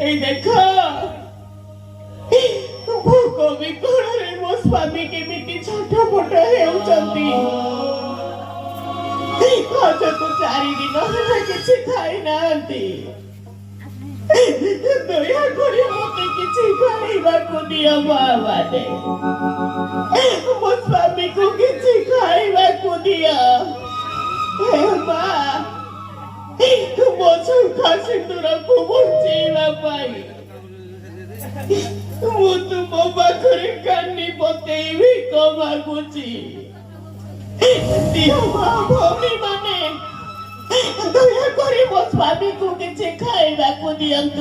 এই ଦେଖ ଭୋକ ବିକଳରେ ମୋ ସ୍ୱାମୀ କେମିତି ଛଟପଟ ହେଉଛନ୍ତି। ଆଜକୁ 4 ଦିନ ହେଲା କିଛି ଖାଇନାହାନ୍ତି। ଦୟାକରି ମତେ କିଛି ଖାଇବାକୁ ଦିଅ ମାଆମାନେ। ମୋ ସ୍ୱାମୀକୁ କିଛି ଖାଇବାକୁ ଦିଅ। ହେ ମା, ମୋ ସୁଖା ସିନ୍ଦୁରକୁ ବଞ୍ଚେଇବା ପାଇଁ ମୁଁ ତୁମ ପାଖରେ କାନି ପତେଇ ଭିକ ମାଗୁଛି। ଦିଅ ମା ଭଉଣୀମାନେ, ଦୟାକରି ମୋ ସ୍ୱାମୀକୁ କିଛି ଖାଇବାକୁ ଦିଅନ୍ତୁ।